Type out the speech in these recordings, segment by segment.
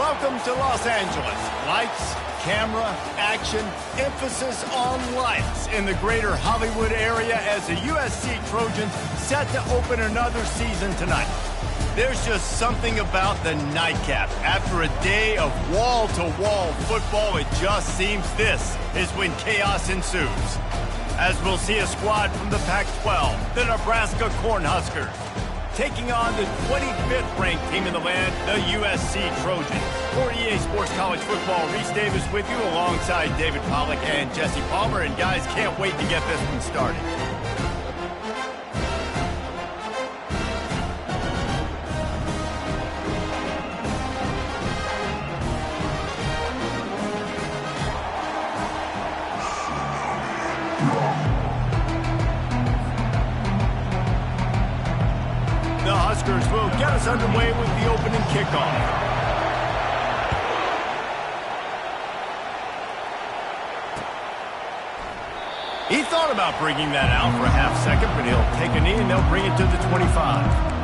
Welcome to Los Angeles. Lights, camera, action, emphasis on lights in the greater Hollywood area as the USC Trojans set to open another season tonight. There's just something about the nightcap. After a day of wall-to-wall football, it just seems this is when chaos ensues. As we'll see a squad from the Pac-12, the Nebraska Cornhuskers, taking on the 25th ranked team in the land, the USC Trojans. For EA Sports College Football, Reese Davis with you alongside David Pollack and Jesse Palmer. And guys, can't wait to get this one started. The Huskers will get us underway with the opening kickoff. He thought about bringing that out for a half second, but he'll take a knee and they'll bring it to the 25.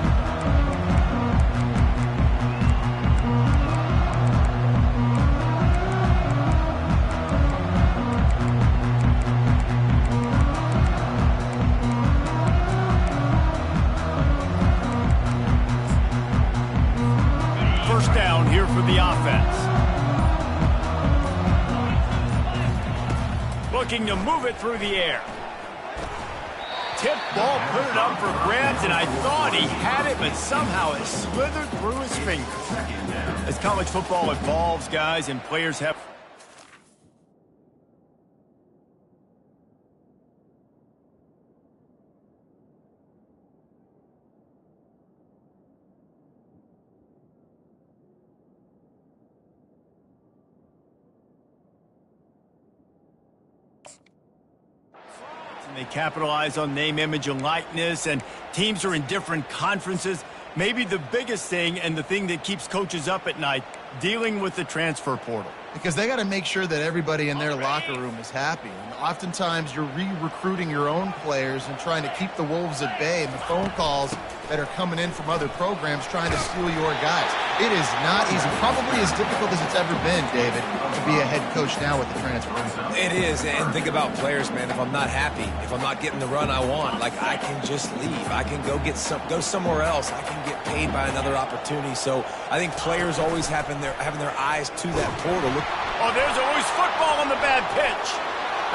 First down here for the offense. Looking to move it through the air. Tip ball, put it up for grabs, and I thought he had it, but somehow it slithered through his fingers. As college football evolves, guys, and players have... They capitalize on name, image, and likeness, and teams are in different conferences. Maybe the biggest thing and the thing that keeps coaches up at night, dealing with the transfer portal. Because they got to make sure that everybody in their locker room is happy. And oftentimes you're re-recruiting your own players and trying to keep the Wolves at bay, and the phone calls that are coming in from other programs trying to steal your guys. It is not easy. Probably as difficult as it's ever been, David, to be a head coach now with the transfer. It is, and think about players, man. If I'm not happy, if I'm not getting the run I want, like, I can just leave. I can go somewhere else. I can get paid by another opportunity. So I think players always having their eyes to that portal. Oh, there's always football on the bad pitch.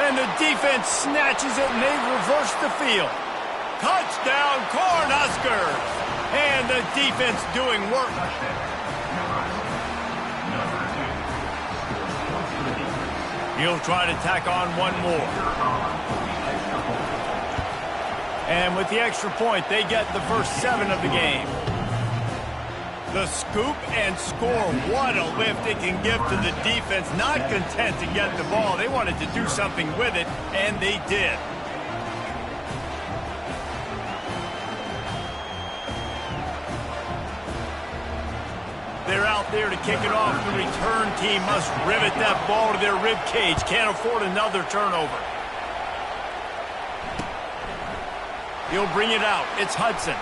And the defense snatches it, and they reverse the field. Touchdown, Cornhuskers! And the defense doing work. He'll try to tack on one more. And with the extra point, they get the first 7 of the game. The scoop and score. What a lift it can give to the defense. Not content to get the ball. They wanted to do something with it, and they did. They're out there to kick it off. The return team must rivet that ball to their rib cage. Can't afford another turnover. He'll bring it out. It's Hudson.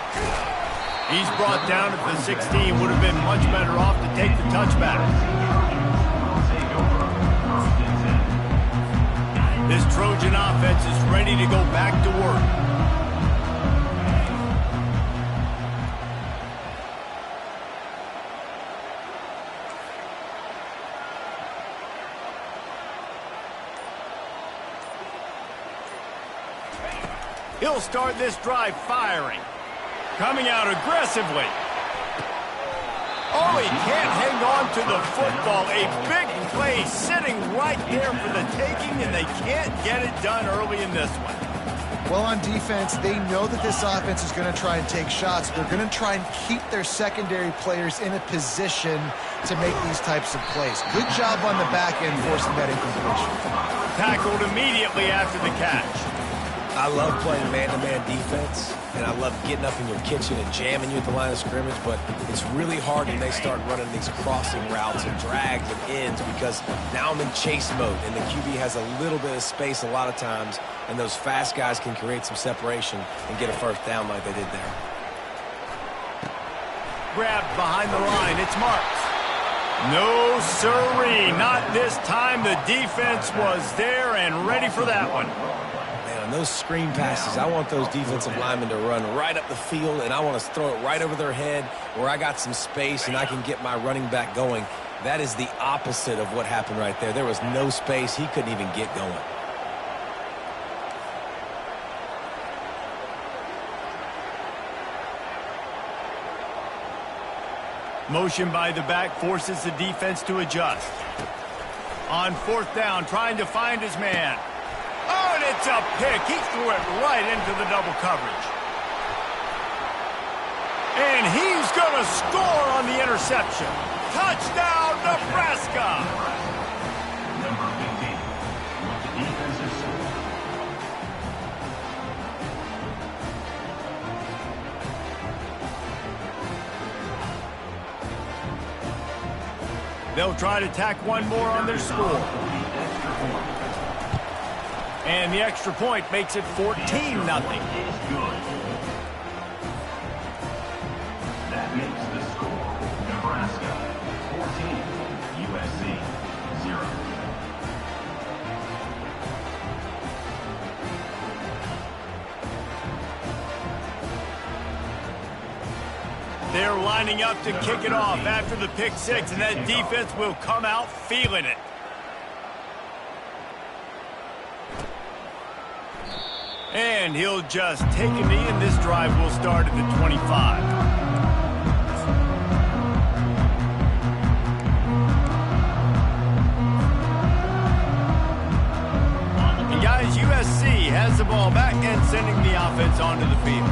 He's brought down at the 16. Would have been much better off to take the touchback. This Trojan offense is ready to go back to work. He'll start this drive firing. Coming out aggressively. Oh, he can't hang on to the football. A big play sitting right there for the taking, and they can't get it done early in this one. Well, on defense, they know that this offense is going to try and take shots. They're going to try and keep their secondary players in a position to make these types of plays. Good job on the back end forcing that incompletion. Tackled immediately after the catch. I love playing man-to-man defense, and I love getting up in your kitchen and jamming you at the line of scrimmage, but it's really hard when they start running these crossing routes and drags and ends, because now I'm in chase mode, and the QB has a little bit of space a lot of times, and those fast guys can create some separation and get a first down like they did there. Grabbed behind the line. It's Marks. No siree, not this time. The defense was there and ready for that one. Man, on those screen passes, I want those defensive linemen to run right up the field, and I want to throw it right over their head where I got some space and I can get my running back going. That is the opposite of what happened right there. There was no space. He couldn't even get going. Motion by the back forces the defense to adjust. On fourth down, trying to find his man. Oh, and it's a pick. He threw it right into the double coverage. And he's going to score on the interception. Touchdown, Nebraska! Number 15, with the defensive score. They'll try to tack one more on their score. And the extra point makes it 14-0. That makes the score Nebraska 14, USC 0. They're lining up to kick it off after the pick six, and that defense will come out feeling it. And he'll just take a knee, and this drive will start at the 25. And guys, USC has the ball back and sending the offense onto the field.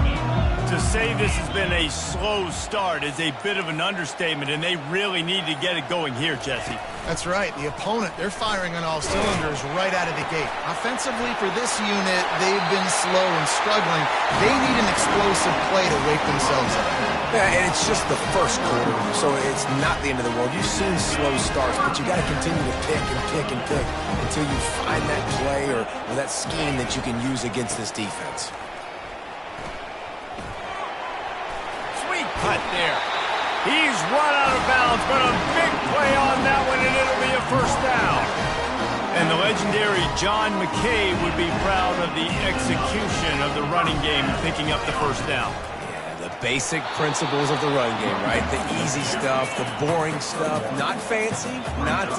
To say this has been a slow start is a bit of an understatement, and they really need to get it going here, Jesse. That's right. The opponent, they're firing on all cylinders right out of the gate. Offensively, for this unit, they've been slow and struggling. They need an explosive play to wake themselves up. Yeah, and it's just the first quarter, so it's not the end of the world. You've seen slow starts, but you got to continue to pick and pick and pick until you find that play or that scheme that you can use against this defense. Cut there. He's run out of bounds, but a big play on that one, and it'll be a first down. And the legendary John McKay would be proud of the execution of the running game, picking up the first down. Yeah, the basic principles of the run game, right? The easy stuff, the boring stuff, not fancy, not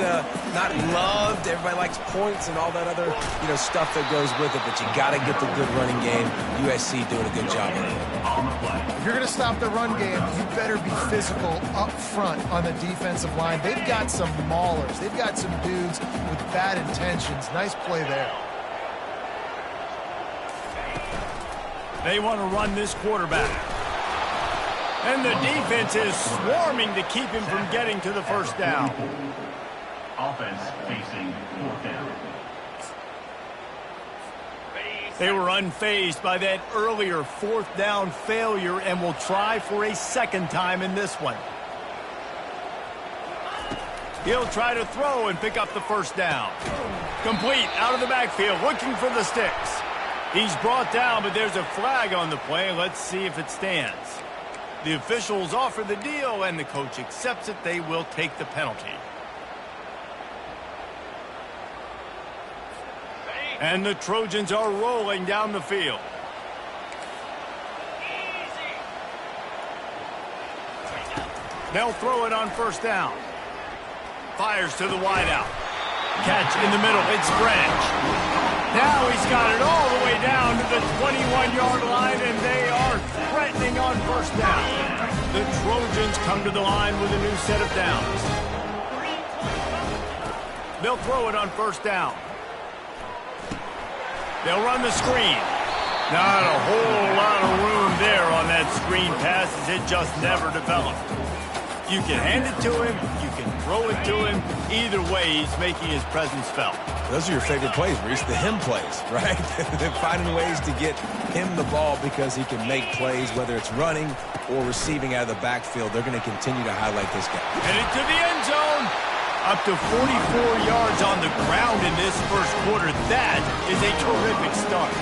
loved. Everybody likes points and all that other stuff that goes with it, but you got to get the good running game. USC doing a good job of it. If you're going to stop the run game, you better be physical up front on the defensive line. They've got some maulers. They've got some dudes with bad intentions. Nice play there. They want to run this quarterback. And the defense is swarming to keep him from getting to the first down. Offense facing fourth down. They were unfazed by that earlier fourth down failure and will try for a second time in this one. He'll try to throw and pick up the first down. Complete out of the backfield, looking for the sticks. He's brought down, but there's a flag on the play. Let's see if it stands. The officials offer the deal, and the coach accepts it. They will take the penalty. And the Trojans are rolling down the field. They'll throw it on first down. Fires to the wideout. Catch in the middle. It's Branch. Now he's got it all the way down to the 21-yard line, and they are threatening on first down. The Trojans come to the line with a new set of downs. They'll throw it on first down. They'll run the screen. Not a whole lot of room there on that screen pass, as it just never developed. You can hand it to him, you can throw it to him. Either way, he's making his presence felt. Those are your favorite plays, Reese, the him plays, right? They're finding ways to get him the ball because he can make plays, whether it's running or receiving out of the backfield. They're going to continue to highlight this guy. Headed to the end zone. Up to 44 yards on the ground in this first quarter. That is a terrific start.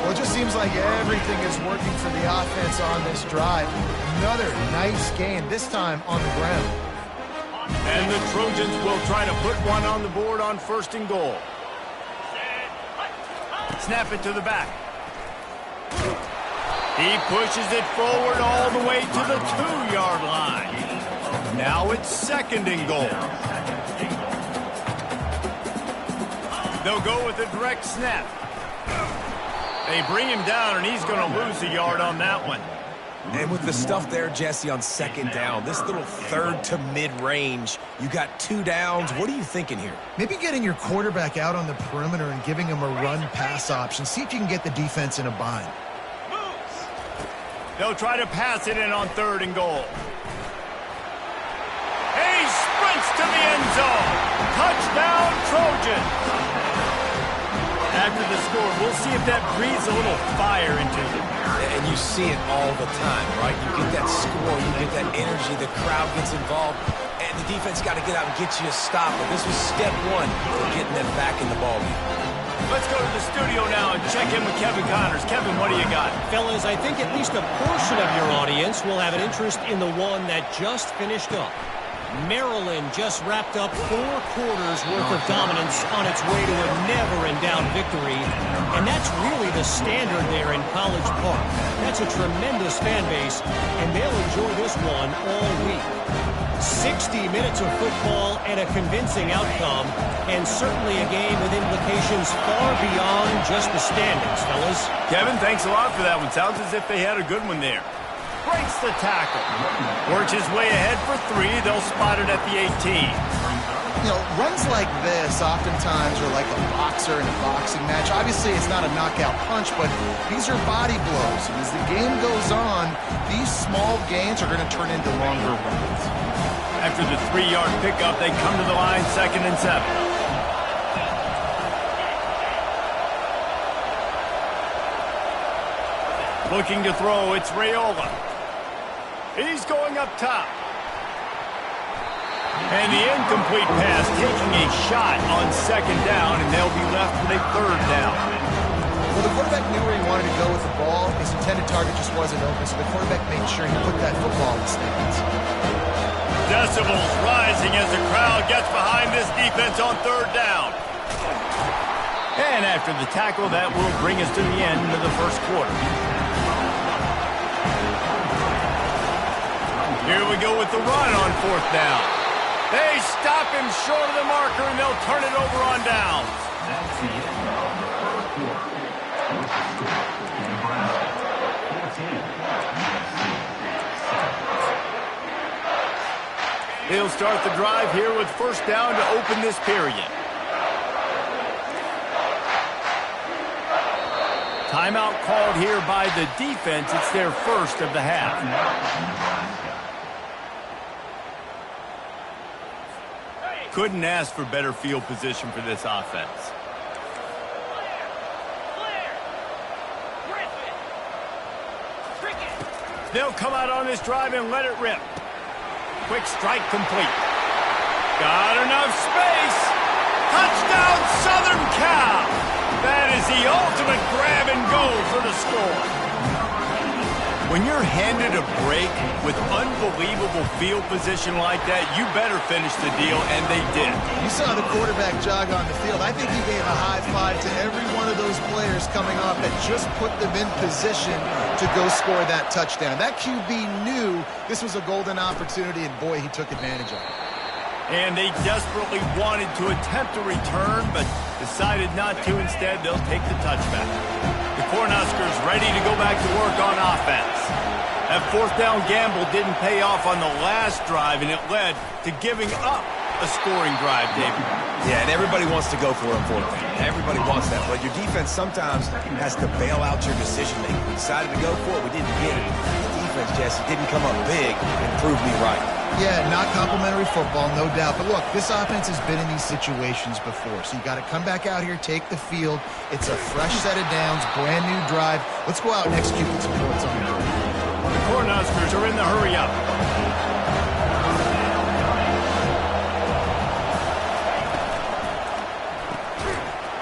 Well, it just seems like everything is working for the offense on this drive. Another nice game, this time on the ground. And the Trojans will try to put one on the board on 1st and goal. Snap it to the back. He pushes it forward all the way to the 2-yard line. Now it's 2nd and goal. They'll go with a direct snap. They bring him down, and he's going to lose a yard on that one. And with the stuff there, Jesse, on 2nd down, this little 3rd to mid-range, you got 2 downs. What are you thinking here? Maybe getting your quarterback out on the perimeter and giving him a run-pass option. See if you can get the defense in a bind. They'll try to pass it in on 3rd and goal. He sprints to the end zone. Touchdown, Trojans. After the score, we'll see if that breathes a little fire into them. And you see it all the time, right? You get that score, you get that energy, the crowd gets involved, and the defense got to get out and get you a stop. But this was step 1 for getting them back in the ballgame. Let's go to the studio now and check in with Kevin Connors. Kevin, what do you got? Fellas, I think at least a portion of your audience will have an interest in the one that just finished up. Maryland just wrapped up 4 quarters worth of dominance on its way to a never-in-doubt victory. And that's really the standard there in College Park. That's a tremendous fan base, and they'll enjoy this one all week. 60 minutes of football and a convincing outcome, and certainly a game with implications far beyond just the standings, fellas. Kevin, thanks a lot for that one. Sounds as if they had a good one there. Breaks the tackle. Works his way ahead for 3. They'll spot it at the 18. You know, runs like this oftentimes are like a boxer in a boxing match. Obviously, it's not a knockout punch, but these are body blows. And as the game goes on, these small gains are going to turn into longer runs. After the 3-yard pickup, they come to the line, 2nd and 7. Looking to throw, it's Raiola. He's going up top. And the incomplete pass taking a shot on 2nd down, and they'll be left with a 3rd down. Well, the quarterback knew where he wanted to go with the ball. His intended target just wasn't open, so the quarterback made sure he put that football in the stands. Decibels rising as the crowd gets behind this defense on 3rd down. And after the tackle, that will bring us to the end of the 1st quarter. Here we go with the run on 4th down. They stop him short of the marker, and they'll turn it over on downs. That's the end of the 1st quarter. With the score, Nebraska 14, USC 7. They'll start the drive here with 1st down to open this period. Timeout called here by the defense. It's their 1st of the half. Couldn't ask for better field position for this offense. They'll come out on this drive and let it rip. Quick strike complete. Got enough space. Touchdown, Southern Cal. That is the ultimate grab and go for the score. When you're handed a break with unbelievable field position like that, you better finish the deal, and they did. You saw the quarterback jog on the field. I think he gave a high five to every one of those players coming off that just put them in position to go score that touchdown. That QB knew this was a golden opportunity, and boy, he took advantage of it. And they desperately wanted to attempt a return, but decided not to. Instead, they'll take the touchback. The Cornhuskers ready to go back to work on offense. That 4th down gamble didn't pay off on the last drive, and it led to giving up a scoring drive, David. Yeah, and everybody wants to go for it on 4th down. Everybody wants that, but your defense sometimes has to bail out your decision-making. We decided to go for it. We didn't get it. The defense, Jesse, didn't come up big and prove me right. Yeah, not complimentary football, no doubt. But look, this offense has been in these situations before. So you got to come back out here, take the field. It's a fresh set of downs, brand new drive. Let's go out and execute with some points on the board. The Cornhuskers are in the hurry up.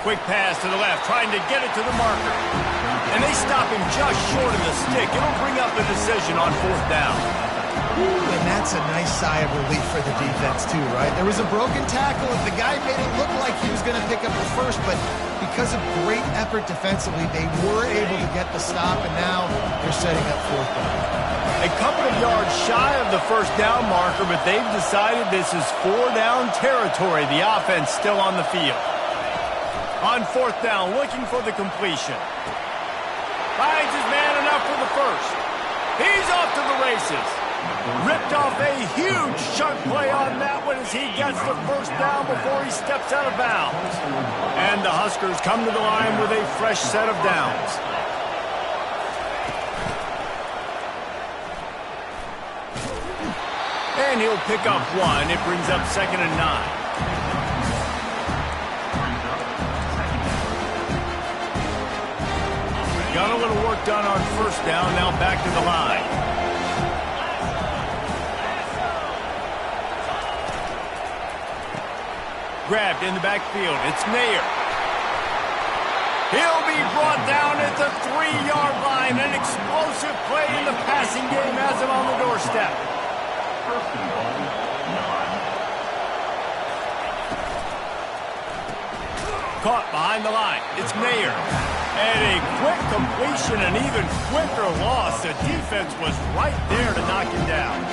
Quick pass to the left, trying to get it to the marker. And they stop him just short of the stick. It'll bring up a decision on 4th down. And that's a nice sigh of relief for the defense too, right? There was a broken tackle, and the guy made it look like he was going to pick up the first, but because of great effort defensively, they were able to get the stop, and now they're setting up fourth down. A couple of yards shy of the first down marker, but they've decided this is four-down territory. The offense still on the field. On fourth down, looking for the completion. Finds his man enough for the first. He's off to the races. Ripped off a huge chunk play on that one as he gets the first down before he steps out of bounds. And the Huskers come to the line with a fresh set of downs. And he'll pick up one. It brings up 2nd and 9. Got a little work done on first down, now back to the line. Grabbed in the backfield. It's Mayer. He'll be brought down at the 3-yard line. An explosive play in the passing game has him on the doorstep. Caught behind the line. It's Mayer. And a quick completion, an even quicker loss. The defense was right there to knock him down.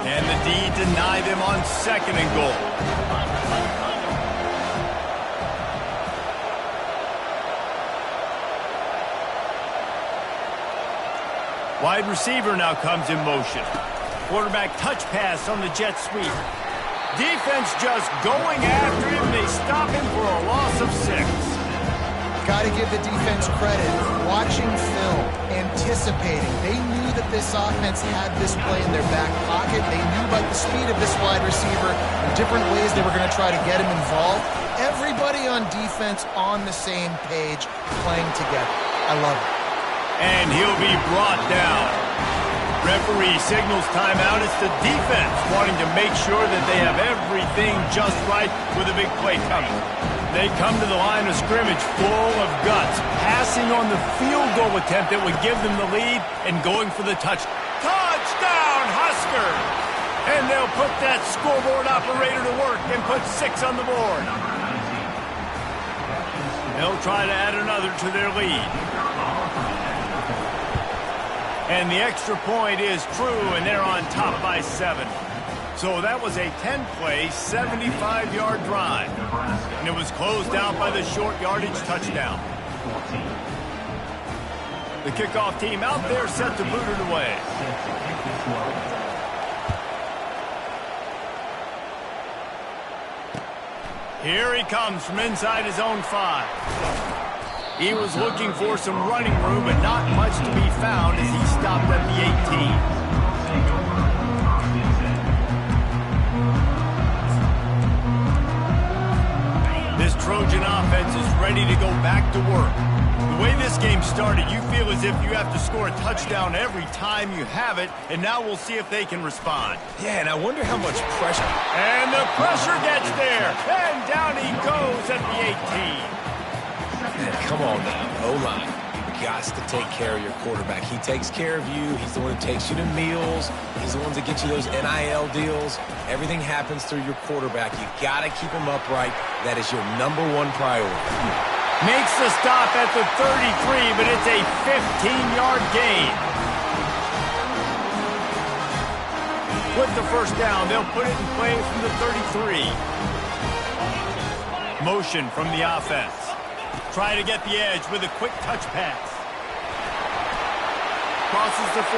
And the D denied him on 2nd and goal. Wide receiver now comes in motion. Quarterback touch pass on the jet sweep. Defense just going after him. They stop him for a loss of 6. Got to give the defense credit. Watching film, anticipating. They knew that this offense had this play in their back pocket. They knew about the speed of this wide receiver and different ways they were going to try to get him involved. Everybody on defense on the same page, playing together. I love it. And he'll be brought down. Referee signals timeout. It's the defense wanting to make sure that they have everything just right with a big play coming. They come to the line of scrimmage full of guts, passing on the field goal attempt that would give them the lead and going for the touchdown. Touchdown, Husker! And they'll put that scoreboard operator to work and put 6 on the board. They'll try to add another to their lead. And the extra point is true, and they're on top by 7. So that was a 10-play, 75-yard drive. And it was closed out by the short yardage touchdown. The kickoff team out there set to boot it away. Here he comes from inside his own 5. He was looking for some running room, but not much to be found as he stopped at the 18. This Trojan offense is ready to go back to work. The way this game started, you feel as if you have to score a touchdown every time you have it, and now we'll see if they can respond. Yeah, and I wonder how much pressure. And the pressure gets there, and down he goes at the 18. Come on now, O-line. You got to take care of your quarterback. He takes care of you. He's the one who takes you to meals. He's the one that gets you those NIL deals. Everything happens through your quarterback. You got to keep him upright. That is your #1 priority. Makes the stop at the 33, but it's a 15-yard gain. With the first down, they'll put it in play from the 33. Motion from the offense. Try to get the edge with a quick touch pass. Crosses the 45.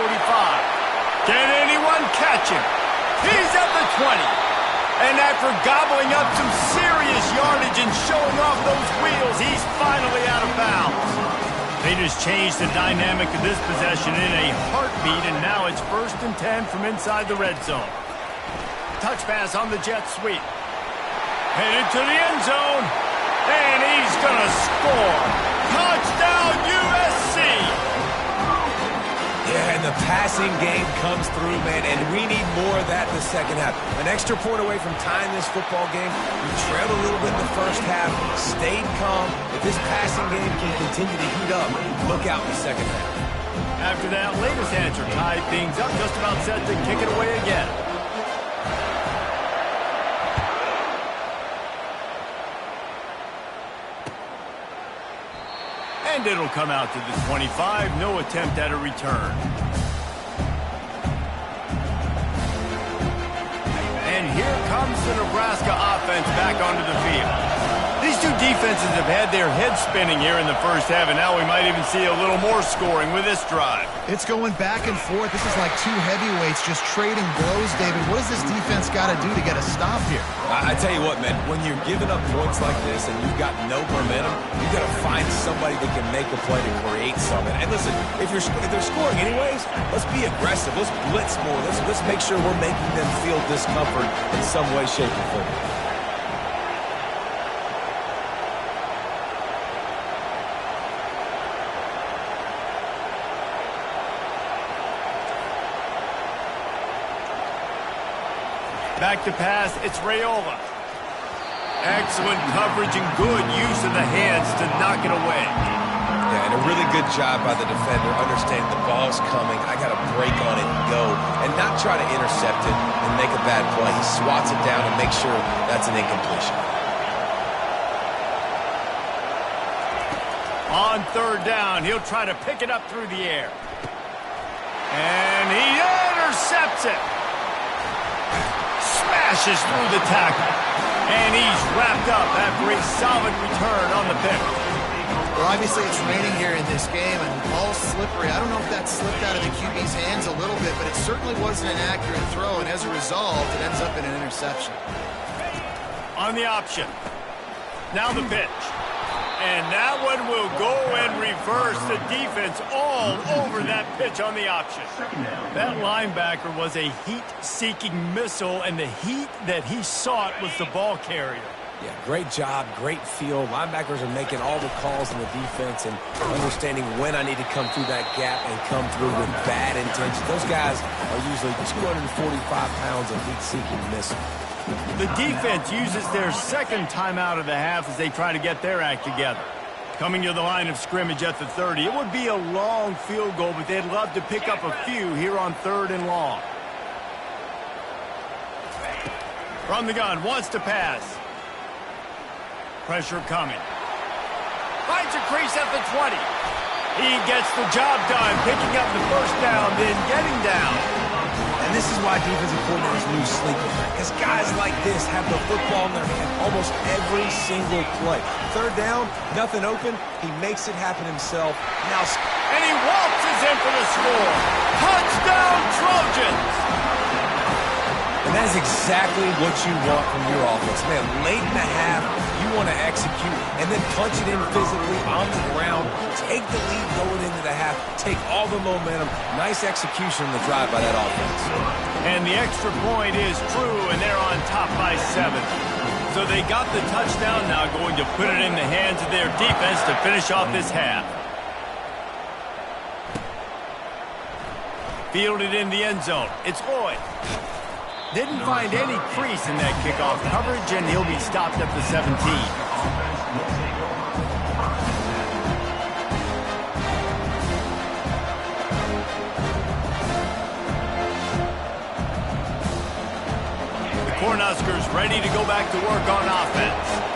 Can anyone catch him? He's at the 20. And after gobbling up some serious yardage and showing off those wheels, he's finally out of bounds. They just changed the dynamic of this possession in a heartbeat, and now it's 1st and 10 from inside the red zone. Touch pass on the jet sweep. Headed to the end zone. And he's going to score. Touchdown, USC! Yeah, and the passing game comes through, man, and we need more of that in the second half. An extra point away from tying this football game. We trailed a little bit in the first half, stayed calm. If this passing game can continue to heat up, look out in the second half. After that latest answer tied things up, just about set to kick it away again. And it'll come out to the 25. No attempt at a return. And here comes the Nebraska offense back onto the field. These two defenses have had their heads spinning here in the first half, and now we might even see a little more scoring with this drive. It's going back and forth. This is like two heavyweights just trading blows, David. What does this defense got to do to get a stop here? I tell you what, man, when you're giving up points like this and you've got no momentum, you've got to find somebody that can make a play to create something. And listen, if they're scoring anyways, let's be aggressive. Let's blitz more. Let's make sure we're making them feel discomfort in some way, shape, or form. Back to pass, it's Raiola. Excellent coverage and good use of the hands to knock it away. Yeah, and a really good job by the defender, understanding the ball's coming. I got to break on it and go, and not try to intercept it and make a bad play. He swats it down and makes sure that's an incompletion. On third down, he'll try to pick it up through the air. And he intercepts it. Smashes through the tackle. And he's wrapped up after a solid return on the pick. Well, obviously it's raining here in this game, and the ball's slippery. I don't know if that slipped out of the QB's hands a little bit, but it certainly wasn't an accurate throw, and as a result, it ends up in an interception. On the option. Now the pitch. And that one will go and reverse the defense all over that pitch on the option. That linebacker was a heat-seeking missile, and the heat that he sought was the ball carrier. Yeah, great job, great feel. Linebackers are making all the calls in the defense and understanding when I need to come through that gap and come through with bad intentions. Those guys are usually 245 pounds of heat-seeking missile. The defense uses their second timeout of the half as they try to get their act together. Coming to the line of scrimmage at the 30. It would be a long field goal, but they'd love to pick up a few here on 3rd and long. From the gun, wants to pass. Pressure coming. Finds a crease at the 20. He gets the job done, picking up the first down, then getting down. And this is why defensive coordinators lose sleep, because guys like this have the football in their hand almost every single play. 3rd down, nothing open. He makes it happen himself. Now, and he waltzes in for the score. Touchdown, Trojans! And that is exactly what you want from your offense. Man, late in the half, you want to execute and then punch it in physically on the ground. Take the lead going into the half. Take all the momentum. Nice execution on the drive by that offense. And the extra point is true, and they're on top by 7. So they got the touchdown, now going to put it in the hands of their defense to finish off this half. Fielded in the end zone. It's Lloyd. Didn't find any crease in that kickoff coverage, and he'll be stopped at the 17. The Cornhuskers ready to go back to work on offense.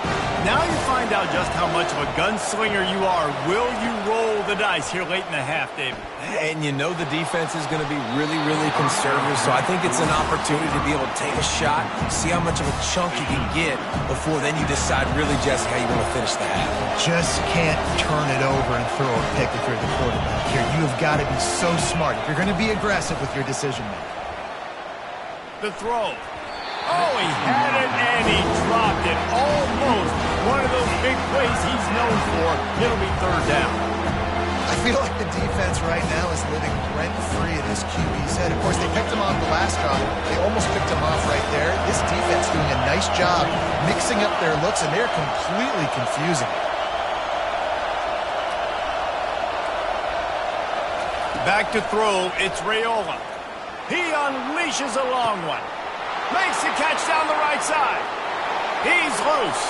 Now you find out just how much of a gunslinger you are. Will you roll the dice here late in the half, David? And you know the defense is going to be really, really conservative, so I think it's an opportunity to be able to take a shot, see how much of a chunk you can get before then you decide really just how you want to finish the half. Just can't turn it over and throw a pick if you're the quarterback here. You have got to be so smart if you're going to be aggressive with your decision making. The throw. Oh, he had it, and he dropped it. Almost one of those big plays he's known for. It'll be 3rd down. I feel like the defense right now is living rent-free in his QB's head. Of course, they picked him off the last drive. They almost picked him off right there. This defense doing a nice job mixing up their looks, and they're completely confusing. Back to throw, it's Raiola. He unleashes a long one. Makes the catch down the right side. He's loose.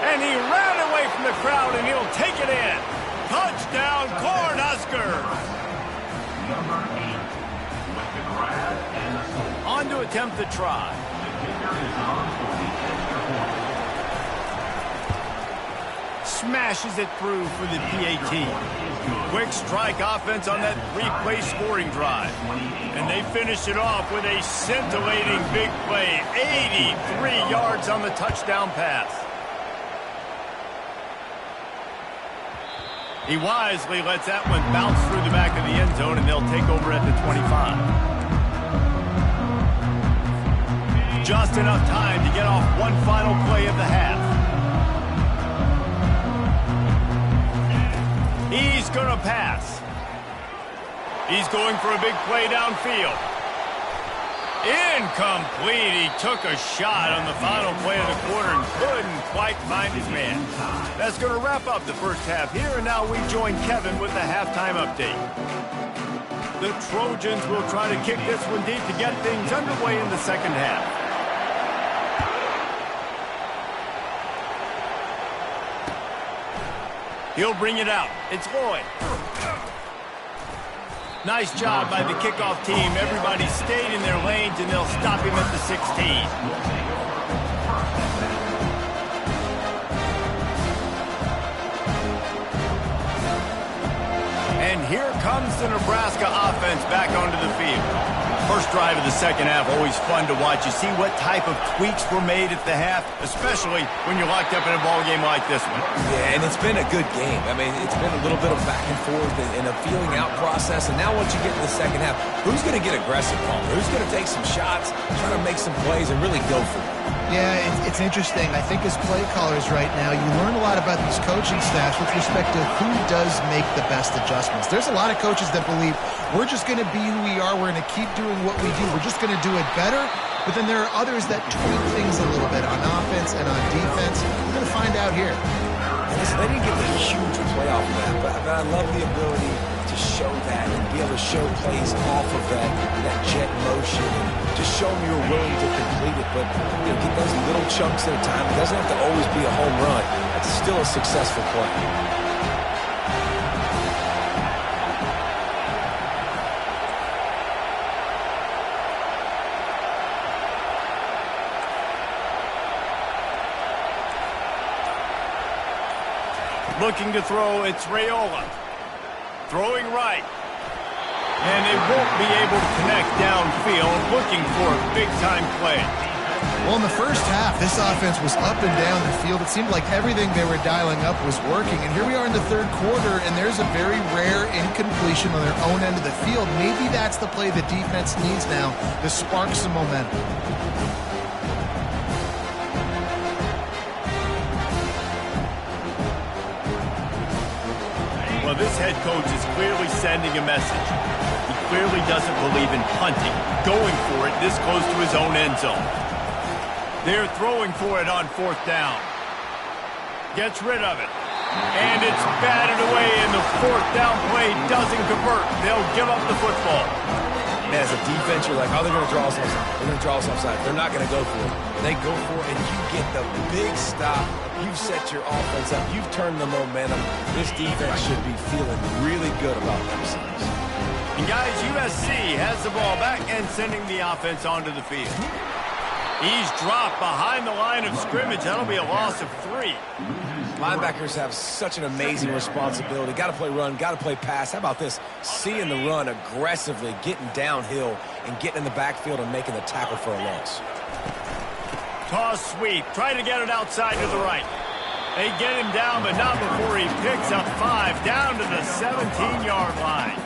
And he ran away from the crowd, and he'll take it in. Touchdown, Cornhuskers! Number 8 with the grab and assault. On to attempt the try. The kicker is on for the extra point. Smashes it through for the PAT. Quick strike offense on that three-play scoring drive. And they finish it off with a scintillating big play. 83 yards on the touchdown pass. He wisely lets that one bounce through the back of the end zone, and they'll take over at the 25. Just enough time to get off one final play of the half. He's going to pass. He's going for a big play downfield. Incomplete. He took a shot on the final play of the quarter and couldn't quite find his man. That's going to wrap up the first half here, and now we join Kevin with the halftime update. The Trojans will try to kick this one deep to get things underway in the second half. He'll bring it out. It's Lloyd. Nice job by the kickoff team. Everybody stayed in their lanes, and they'll stop him at the 16. And here comes the Nebraska offense back onto the field. First drive of the second half, always fun to watch. You see what type of tweaks were made at the half, especially when you're locked up in a ball game like this one. Yeah, and it's been a good game. I mean, it's been a little bit of back and forth and a feeling out process. And now once you get in the second half, who's going to get aggressive, Paul? Who's going to take some shots, try to make some plays, and really go for it? Yeah, it's interesting. I think as play callers right now, you learn a lot about these coaching staffs with respect to who does make the best adjustments. There's a lot of coaches that believe we're just going to be who we are. We're going to keep doing what we do. We're just going to do it better. But then there are others that tweak things a little bit on offense and on defense. We're going to find out here. Listen, they didn't get the huge play off of that, but I love the ability to show that and be able to show plays off of that jet motion and just show them you're willing to complete it. But get those little chunks at a time. It doesn't have to always be a home run. That's still a successful play. Looking to throw, it's Raiola. Throwing right. And they won't be able to connect downfield, looking for a big-time play. Well, in the first half, this offense was up and down the field. It seemed like everything they were dialing up was working. And here we are in the third quarter, and there's a very rare incompletion on their own end of the field. Maybe that's the play the defense needs now to spark some momentum. Well, this head coach is clearly sending a message. He clearly doesn't believe in punting, going for it this close to his own end zone. They're throwing for it on fourth down. Gets rid of it. And it's batted away, and the fourth down play doesn't convert. They'll give up the football. And as a defense, you're like, oh, they're going to draw us offside. They're going to draw us offside. They're not going to go for it. They go for it, and you get the big stop. You've set your offense up. You've turned the momentum. This defense should be feeling really good about themselves. And guys, USC has the ball back and sending the offense onto the field. He's dropped behind the line of scrimmage. That'll be a loss of 3. Linebackers have such an amazing responsibility. Got to play run, got to play pass. How about this? Seeing the run aggressively, getting downhill, and getting in the backfield and making the tackle for a loss. Toss sweep. Try to get it outside to the right. They get him down, but not before he picks up 5 down to the 17-yard line.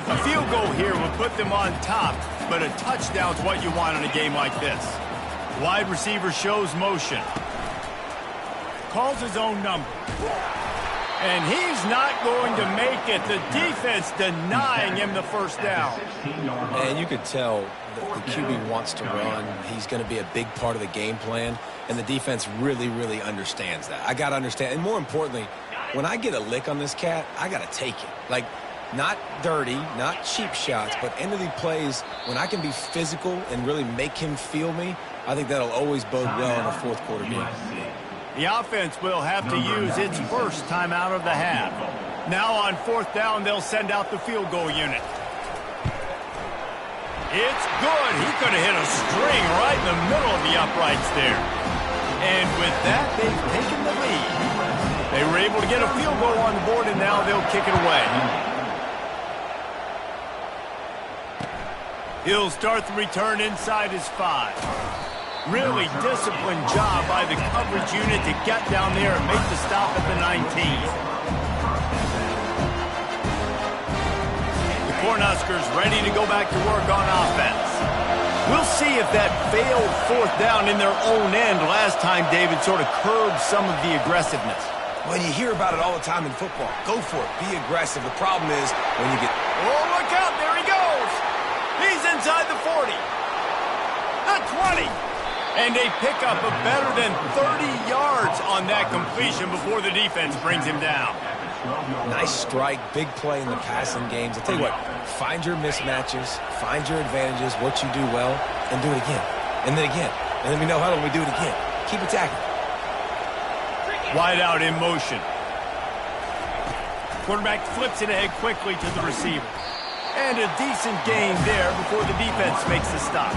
A field goal here will put them on top, but a touchdown's what you want in a game like this. Wide receiver shows motion. Calls his own number. And he's not going to make it. The defense denying him the first down. And you could tell the QB wants to run. He's going to be a big part of the game plan. And the defense really, really understands that. I got to understand. And more importantly, when I get a lick on this cat, I got to take it. Like, not dirty, not cheap shots, but end of the plays, when I can be physical and really make him feel me, I think that'll always bode well in a fourth quarter game. The offense will have to use its first timeout of the half. Now on 4th down, they'll send out the field goal unit. It's good. He could have hit a string right in the middle of the uprights there. And with that, they've taken the lead. They were able to get a field goal on the board, and now they'll kick it away. He'll start the return inside his 5. Really disciplined job by the coverage unit to get down there and make the stop at the 19. Cornhuskers ready to go back to work on offense. We'll see if that failed 4th down in their own end last time, David, sort of curbed some of the aggressiveness. Well, you hear about it all the time in football. Go for it. Be aggressive. The problem is when you get... Oh, look out. There he goes. He's inside the 40. The 20. And they pick up a better than 30 yards on that completion before the defense brings him down. Nice strike, big play in the passing games. I'll tell you what, find your mismatches, find your advantages, what you do well, and do it again. And then again. And then we know how we do it again. Keep attacking. Wide out in motion. Quarterback flips it ahead quickly to the receiver. And a decent gain there before the defense makes the stop.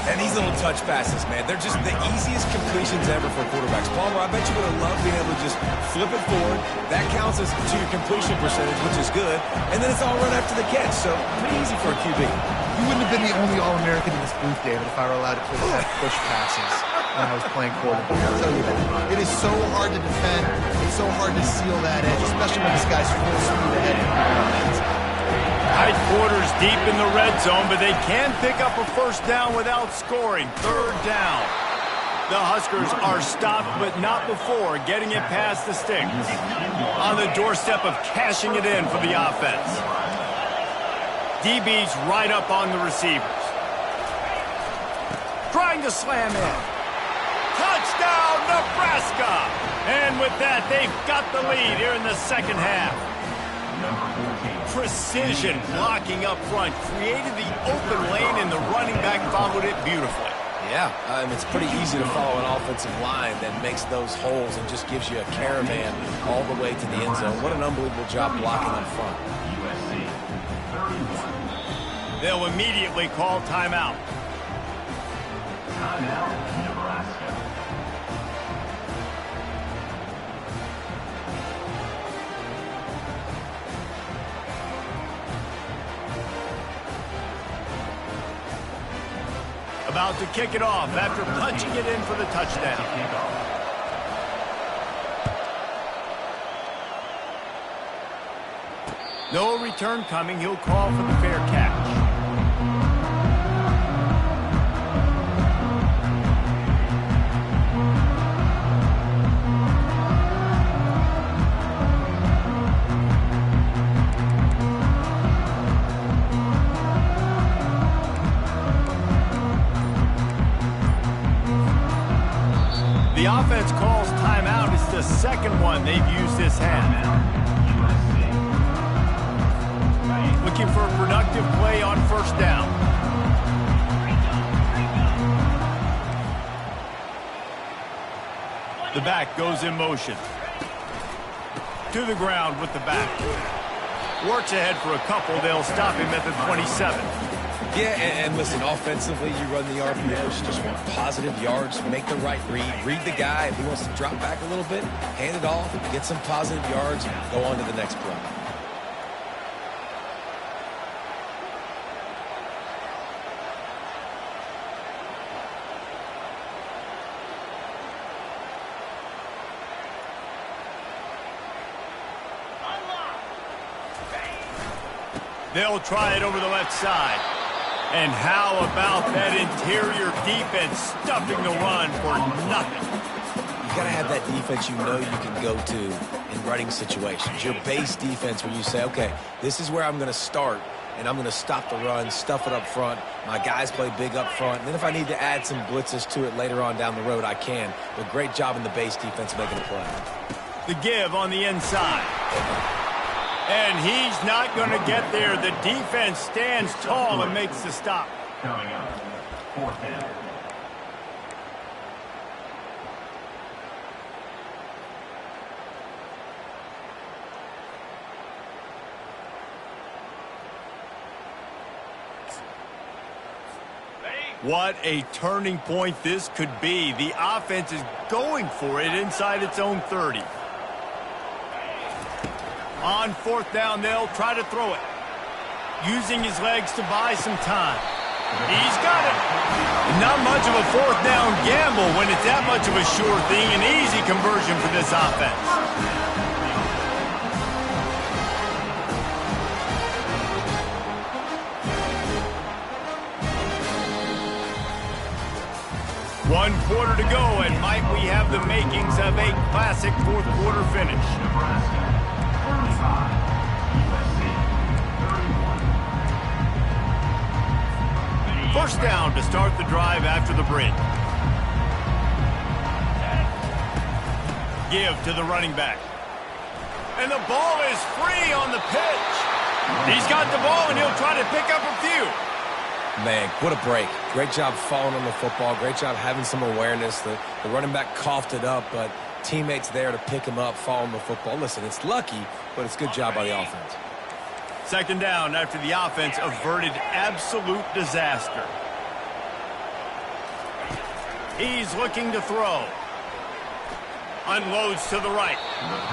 And these little touch passes, man, they're just the easiest completions ever for quarterbacks. Palmer, I bet you would have loved being able to just flip it forward. That counts as to your completion percentage, which is good. And then it's all run after the catch, so pretty easy for a QB. You wouldn't have been the only All-American in this booth, David, if I were allowed to push passes when I was playing quarterback. I'll tell you that. It is so hard to defend. It's so hard to seal that edge, especially when this guy's full speed ahead of you. Tight quarters deep in the red zone, but they can pick up a 1st down without scoring. 3rd down. The Huskers are stopped, but not before getting it past the sticks. On the doorstep of cashing it in for the offense. DB's right up on the receivers. Trying to slam in. Touchdown, Nebraska! And with that, they've got the lead here in the 2nd half. Precision blocking up front created the open lane, and the running back followed it beautifully. Yeah, it's pretty easy to follow an offensive line that makes those holes and just gives you a caravan all the way to the end zone. What an unbelievable job blocking up front. They'll immediately call timeout. Timeout, Nebraska. About to kick it off after punching it in for the touchdown. No return coming. He'll call for the fair catch. The offense calls timeout. It's the 2nd one they've used this half. Looking for a productive play on 1st down. The back goes in motion. To the ground with the back. Works ahead for a couple. They'll stop him at the 27. Yeah, and listen, offensively, you run the RPOs, you just want positive yards, make the right read the guy. If he wants to drop back a little bit, hand it off, get some positive yards, and go on to the next play. They'll try it over the left side. And how about that interior defense stuffing the run for nothing? You got to have that defense you know you can go to in running situations. Your base defense where you say, okay, this is where I'm going to start, and I'm going to stop the run, stuff it up front. My guys play big up front. And then if I need to add some blitzes to it later on down the road, I can. But great job in the base defense making a play. The give on the inside. And he's not going to get there. The defense stands tall and makes the stop. Coming up, 4th down. What a turning point this could be. The offense is going for it inside its own 30. On fourth down, they'll try to throw it. Using his legs to buy some time. He's got it. Not much of a fourth down gamble when it's that much of a sure thing. An easy conversion for this offense. One quarter to go, and might we have the makings of a classic fourth quarter finish. Nebraska 35, USC 31. First down to start the drive after the break. Give to the running back. And the ball is free on the pitch. He's got the ball, and he'll try to pick up a few. Man, what a break. Great job falling on the football. Great job having some awareness. The running back coughed it up, but teammates there to pick him up, fall on the football. Listen, it's lucky, but it's a good job by the offense. Second down after the offense averted absolute disaster. He's looking to throw. Unloads to the right.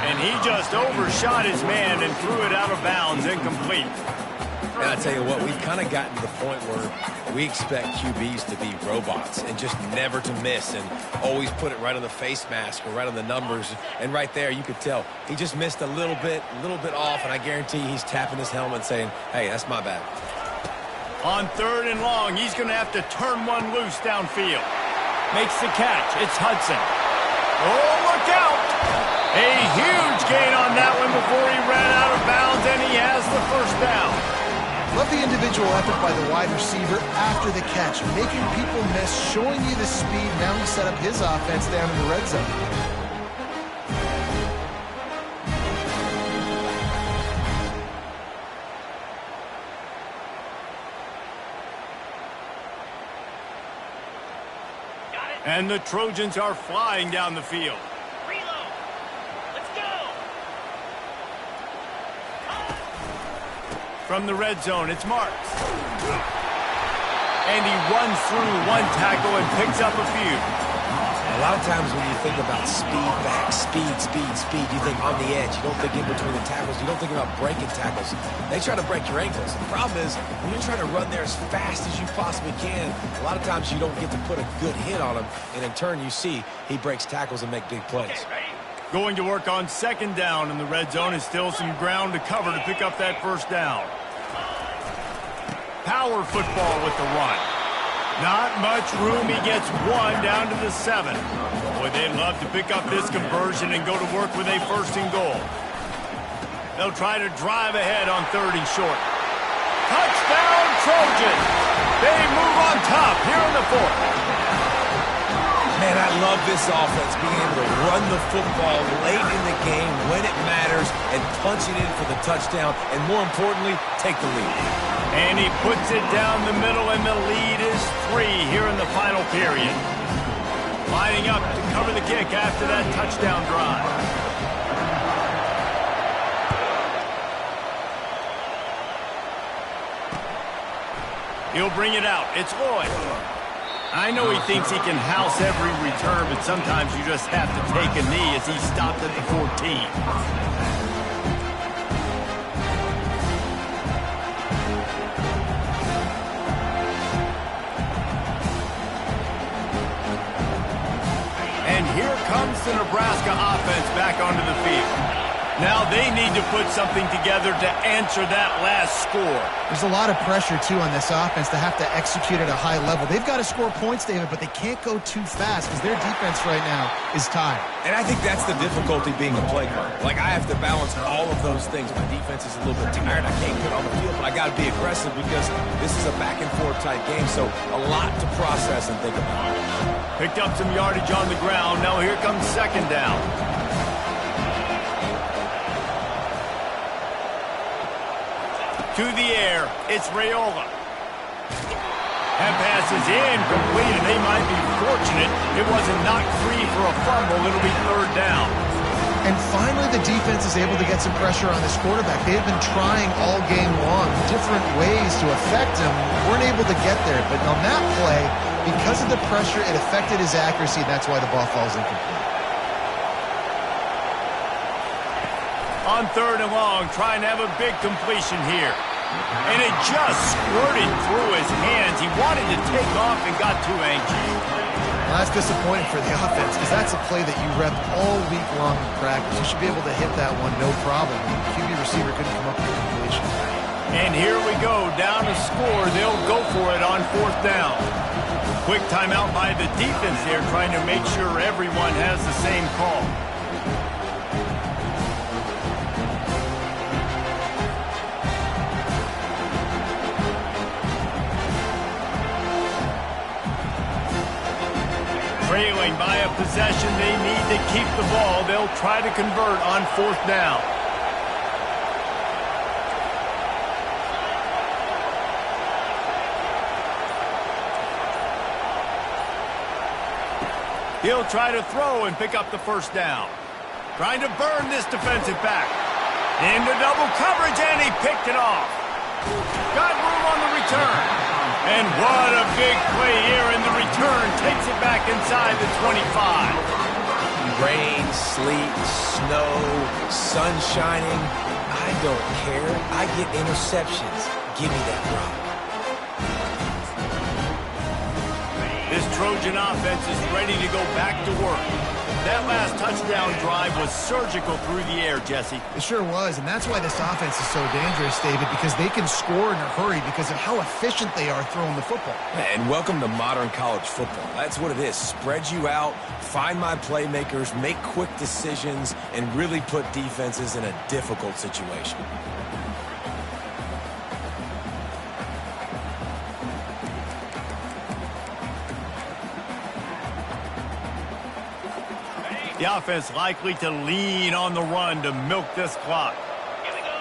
And he just overshot his man and threw it out of bounds, incomplete. And I tell you what, we've kind of gotten to the point where we expect QBs to be robots and just never to miss and always put it right on the face mask or right on the numbers. And right there, you could tell he just missed a little bit off, and I guarantee he's tapping his helmet saying, hey, that's my bad. On third and long, he's going to have to turn one loose downfield. Makes the catch. It's Hudson. Oh, look out! A huge gain on that one before he ran out of bounds, and he has the first down. Love the individual effort by the wide receiver after the catch, making people miss, showing you the speed. Now he set up his offense down in the red zone. And the Trojans are flying down the field. Reload. Let's go. From the red zone, it's Marks. And he runs through one tackle and picks up a few. A lot of times when you think about speed back, speed, you think on the edge. You don't think in between the tackles. You don't think about breaking tackles. They try to break your ankles. The problem is when you're trying to run there as fast as you possibly can, a lot of times you don't get to put a good hit on him. And in turn, you see he breaks tackles and make big plays. Going to work on second down in the red zone is still some ground to cover to pick up that first down. Power football with the run. Not much room. He gets one down to the 7. Boy, they'd love to pick up this conversion and go to work with a first and goal. They'll try to drive ahead on third and short. Touchdown, Trojans! They move on top here in the fourth. Man, I love this offense, being able to run the football late in the game when it matters and punch it in for the touchdown, and more importantly, take the lead. And he puts it down the middle, and the lead is 3 here in the final period. Lining up to cover the kick after that touchdown drive. He'll bring it out. It's Lloyd. I know he thinks he can house every return, but sometimes you just have to take a knee as he stopped at the 14. And here comes the Nebraska offense back onto the field. Now they need to put something together to answer that last score. There's a lot of pressure, too, on this offense to have to execute at a high level. They've got to score points, David, but they can't go too fast because their defense right now is tired. And I think that's the difficulty being a play caller. Like, I have to balance all of those things. My defense is a little bit tired. I can't get on the field, but I got to be aggressive because this is a back-and-forth type game, so a lot to process and think about. Picked up some yardage on the ground. Now here comes second down. To the air, it's Raiola. That pass is incomplete, and they might be fortunate it wasn't knocked free for a fumble. It'll be third down. And finally, the defense is able to get some pressure on this quarterback. They had been trying all game long different ways to affect him. Weren't able to get there. But on that play, because of the pressure, it affected his accuracy, and that's why the ball falls incomplete. On 3rd and long, trying to have a big completion here. And it just squirted through his hands. He wanted to take off and got too anxious. Well, that's disappointing for the offense because that's a play that you repped all week long in practice. You should be able to hit that one no problem. The QB receiver couldn't come up with a completion. And here we go, down to score. They'll go for it on 4th down. Quick timeout by the defense there, trying to make sure everyone has the same call. Trailing by a possession, they need to keep the ball. They'll try to convert on 4th down. He'll try to throw and pick up the 1st down. Trying to burn this defensive back. Into double coverage, and he picked it off. Got room on the return. And what a big play here in the return. Takes it back inside the 25. Rain, sleet, snow, sun shining. I don't care. I get interceptions. Give me that rock. This Trojan offense is ready to go back to work. That last touchdown drive was surgical through the air, Jesse. It sure was, and that's why this offense is so dangerous, David, because they can score in a hurry because of how efficient they are throwing the football. And welcome to modern college football. That's what it is. Spread you out, find my playmakers, make quick decisions, and really put defenses in a difficult situation. The offense likely to lean on the run to milk this clock. Here we go.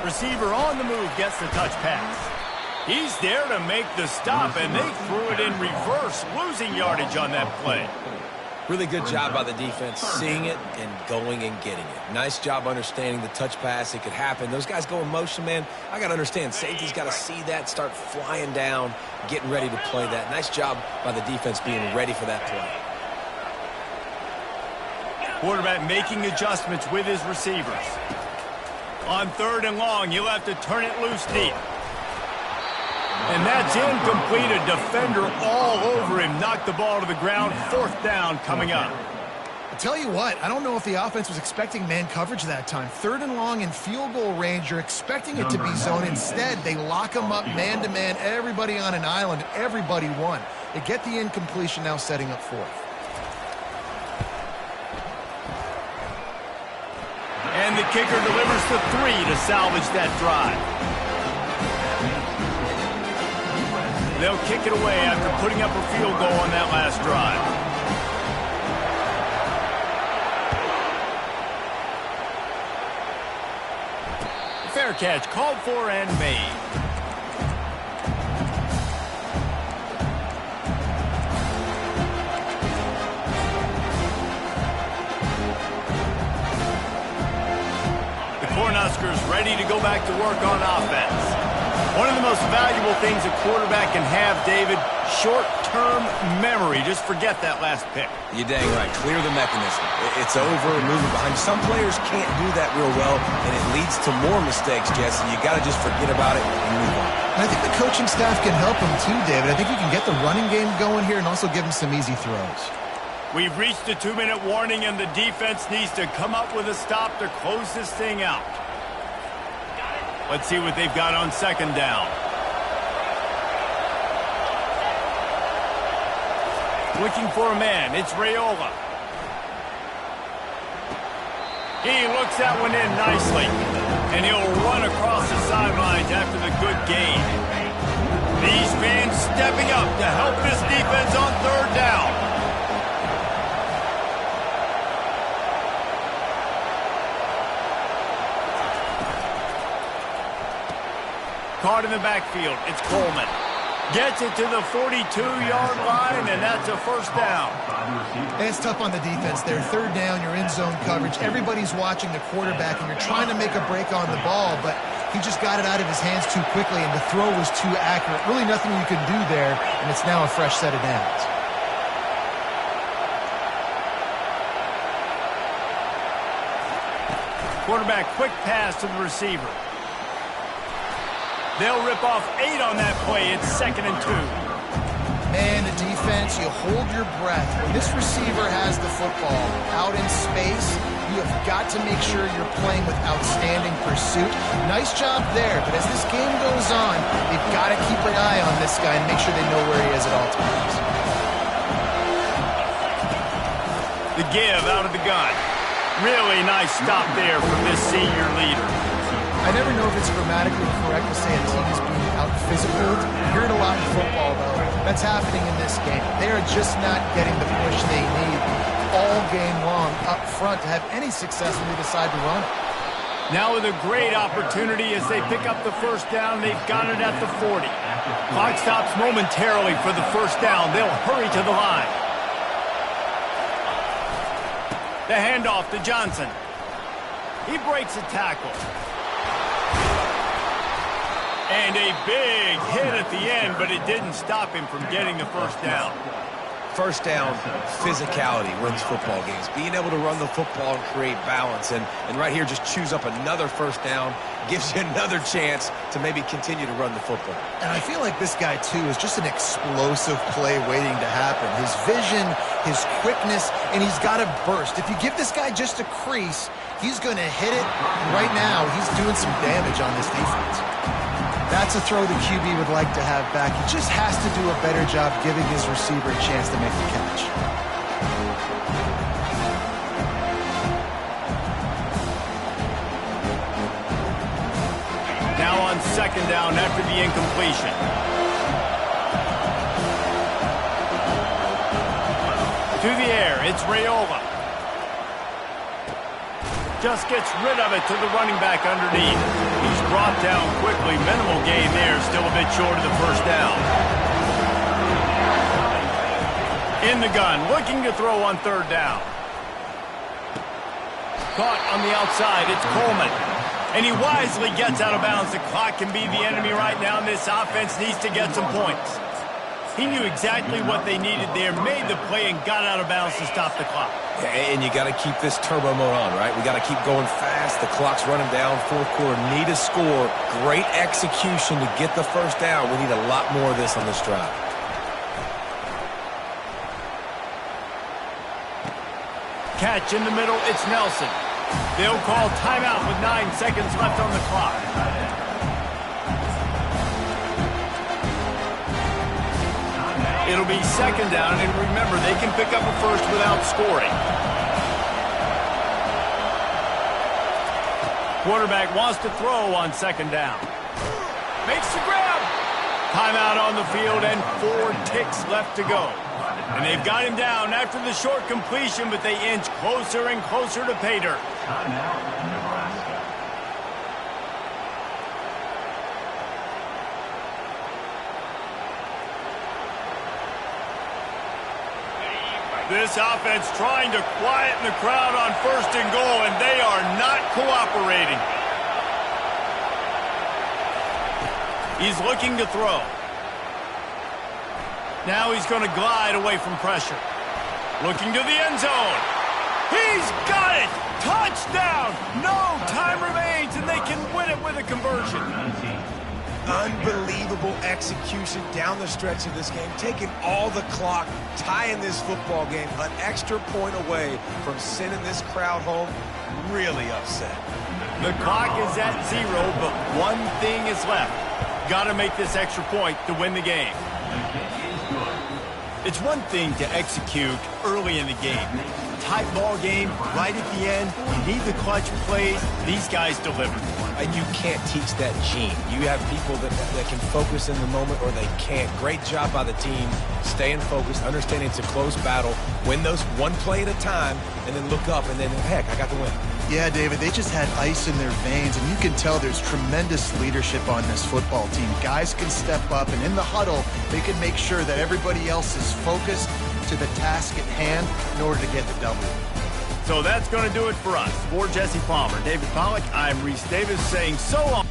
Receiver on the move gets the touch pass. He's there to make the stop, and they threw it in reverse, losing yardage on that play. Really good job by the defense, seeing it and going and getting it. Nice job understanding the touch pass. It could happen. Those guys go in motion, man. I got to understand. Safety's got to see that, start flying down, getting ready to play that. Nice job by the defense being ready for that play. Quarterback making adjustments with his receivers. On 3rd and long, he'll have to turn it loose deep. And that's incomplete. A defender all over him. Knocked the ball to the ground. 4th down coming up. I tell you what, I don't know if the offense was expecting man coverage that time. 3rd and long in field goal range, you're expecting it to be zone. Instead, they lock them up man-to-man, everybody on an island, everybody won. They get the incompletion, now setting up 4th. And the kicker delivers the 3 to salvage that drive. They'll kick it away after putting up a field goal on that last drive. Fair catch called for and made. Cornhuskers ready to go back to work on offense. One of the most valuable things a quarterback can have, David, short-term memory. Just forget that last pick. You're dang right. Clear the mechanism. It's over, moving behind. Some players can't do that real well, and it leads to more mistakes, Jesse. You got to just forget about it and move on. And I think the coaching staff can help him too, David. I think you can get the running game going here and also give him some easy throws. We've reached the 2-minute warning, and the defense needs to come up with a stop to close this thing out. Let's see what they've got on 2nd down. Looking for a man. It's Raiola. He looks that one in nicely, and he'll run across the sidelines after the good gain. These fans stepping up to help this defense on 3rd down. Caught in the backfield. It's Coleman. Gets it to the 42-yard line, and that's a first down. And it's tough on the defense there. Third down, you're in zone coverage. Everybody's watching the quarterback, and you're trying to make a break on the ball, but he just got it out of his hands too quickly, and the throw was too accurate. Really nothing you can do there, and it's now a fresh set of downs. Quarterback quick pass to the receiver. They'll rip off 8 on that play. It's 2nd and 2. Man, the defense, you hold your breath. When this receiver has the football out in space, you have got to make sure you're playing with outstanding pursuit. Nice job there, but as this game goes on, they've got to keep an eye on this guy and make sure they know where he is at all times. The give out of the gun. Really nice stop there from this senior leader. I never know if it's grammatically correct to say a team is being out-physical. You hear it a lot in football, though. That's happening in this game. They are just not getting the push they need all game long up front to have any success when they decide to run it. Now with a great opportunity as they pick up the first down. They've got it at the 40. Clock stops momentarily for the first down. They'll hurry to the line. The handoff to Johnson. He breaks a tackle. And a big hit at the end, but it didn't stop him from getting the first down. First down, physicality wins football games. Being able to run the football and create balance. And right here, just choose up another first down. Gives you another chance to maybe continue to run the football. And I feel like this guy, too, is just an explosive play waiting to happen. His vision, his quickness, and he's got to burst. If you give this guy just a crease, he's going to hit it. And right now, he's doing some damage on this defense. That's a throw the QB would like to have back. He just has to do a better job giving his receiver a chance to make the catch. Now on 2nd down after the incompletion. To the air, it's Raiola. Just gets rid of it to the running back underneath. He's brought down quickly. Minimal gain there, still a bit short of the first down. In the gun, looking to throw on 3rd down. Caught on the outside, it's Coleman. And he wisely gets out of bounds. The clock can be the enemy right now, and this offense needs to get some points. He knew exactly what they needed there, made the play, and got out of bounds to stop the clock. Yeah, and you got to keep this turbo mode on, right? We got to keep going fast. The clock's running down. 4th quarter, need a score. Great execution to get the first down. We need a lot more of this on this drive. Catch in the middle, it's Nelson. They'll call timeout with 9 seconds left on the clock. It'll be 2nd down, and remember, they can pick up a first without scoring. Quarterback wants to throw on 2nd down. Makes the grab. Timeout on the field, and 4 ticks left to go. And they've got him down after the short completion, but they inch closer and closer to pay dirt. Timeout, Nebraska. This offense trying to quieten the crowd on 1st and goal, and they are not cooperating. He's looking to throw. Now he's going to glide away from pressure. Looking to the end zone. He's got it! Touchdown! No time remains, and they can win it with a conversion. Unbelievable execution down the stretch of this game, taking all the clock, tying this football game an extra point away from sending this crowd home. Really upset. The clock is at 0, but one thing is left. Got to make this extra point to win the game. It's one thing to execute early in the game. Tight ball game, right at the end, you need the clutch plays. These guys deliver. And you can't teach that gene. You have people that can focus in the moment or they can't. Great job by the team, staying focused, understanding it's a close battle, win those one play at a time, and then look up and then, heck, I got the win. Yeah, David, they just had ice in their veins, and you can tell there's tremendous leadership on this football team. Guys can step up, and in the huddle, they can make sure that everybody else is focused to the task at hand in order to get the W. So that's going to do it for us. For Jesse Palmer, David Pollack, I'm Reese Davis saying so long.